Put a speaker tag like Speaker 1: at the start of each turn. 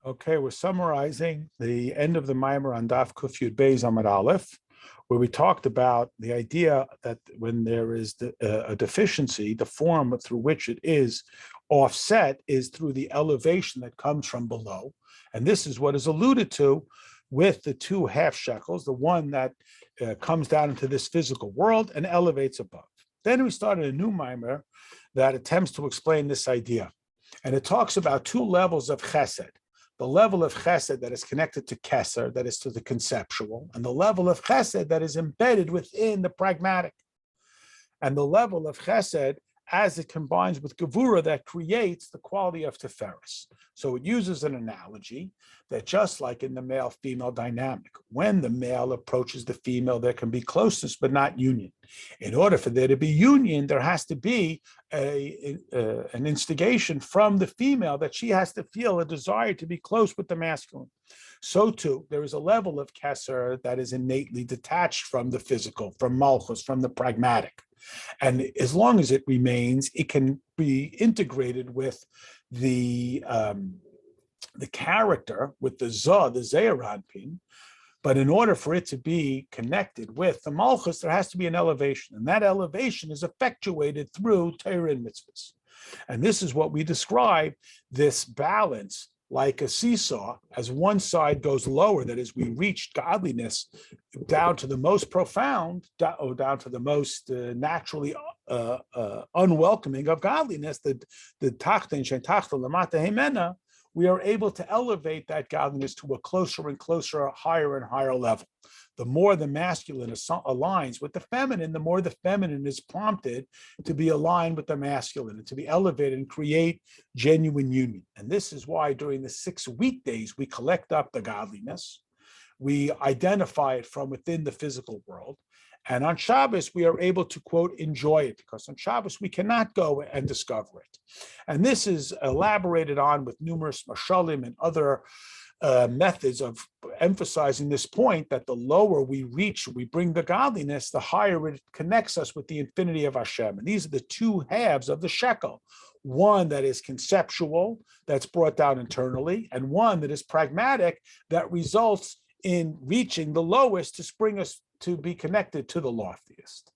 Speaker 1: Okay, we're summarizing the end of the Maimer on Daf Kuf Yud Beis Amud Aleph, where we talked about the idea that when there is a deficiency, the form through which it is offset is through the elevation that comes from below. And this is what is alluded to with the two half shekels, the one that comes down into this physical world and elevates above. Then we started a new Maimer that attempts to explain this idea. And it talks about two levels of chesed. The level of chesed that is connected to keser, that is to the conceptual, and the level of chesed that is embedded within the pragmatic. And the level of chesed as it combines with gevura that creates the quality of teferis. So it uses an analogy that just like in the male-female dynamic, when the male approaches the female, there can be closeness but not union. In order for there to be union, there has to be an instigation from the female that she has to feel a desire to be close with the masculine. So too, there is a level of keser that is innately detached from the physical, from malchus, from the pragmatic. And as long as it remains, it can be integrated with the character, with the zah, the ze'eranpin. But in order for it to be connected with the malchus, there has to be an elevation. And that elevation is effectuated through Torah and mitzvahs. And this is what we describe, this balance, like a seesaw, as one side goes lower, that is, we reach godliness down to the most profound, or down to the most naturally unwelcoming of godliness, the tachtin shen tachta lamata hemena, we are able to elevate that godliness to a closer and closer, higher and higher level. The more the masculine aligns with the feminine, the more the feminine is prompted to be aligned with the masculine and to be elevated and create genuine union. And this is why during the 6 weekdays, we collect up the godliness. We identify it from within the physical world. And on Shabbos, we are able to, quote, enjoy it, because on Shabbos, we cannot go and discover it. And this is elaborated on with numerous mashalim and other methods of emphasizing this point, that the lower we reach, we bring the godliness, the higher it connects us with the infinity of Hashem. And these are the two halves of the shekel. One that is conceptual, that's brought down internally, and one that is pragmatic, that results in reaching the lowest to bring us to be connected to the loftiest.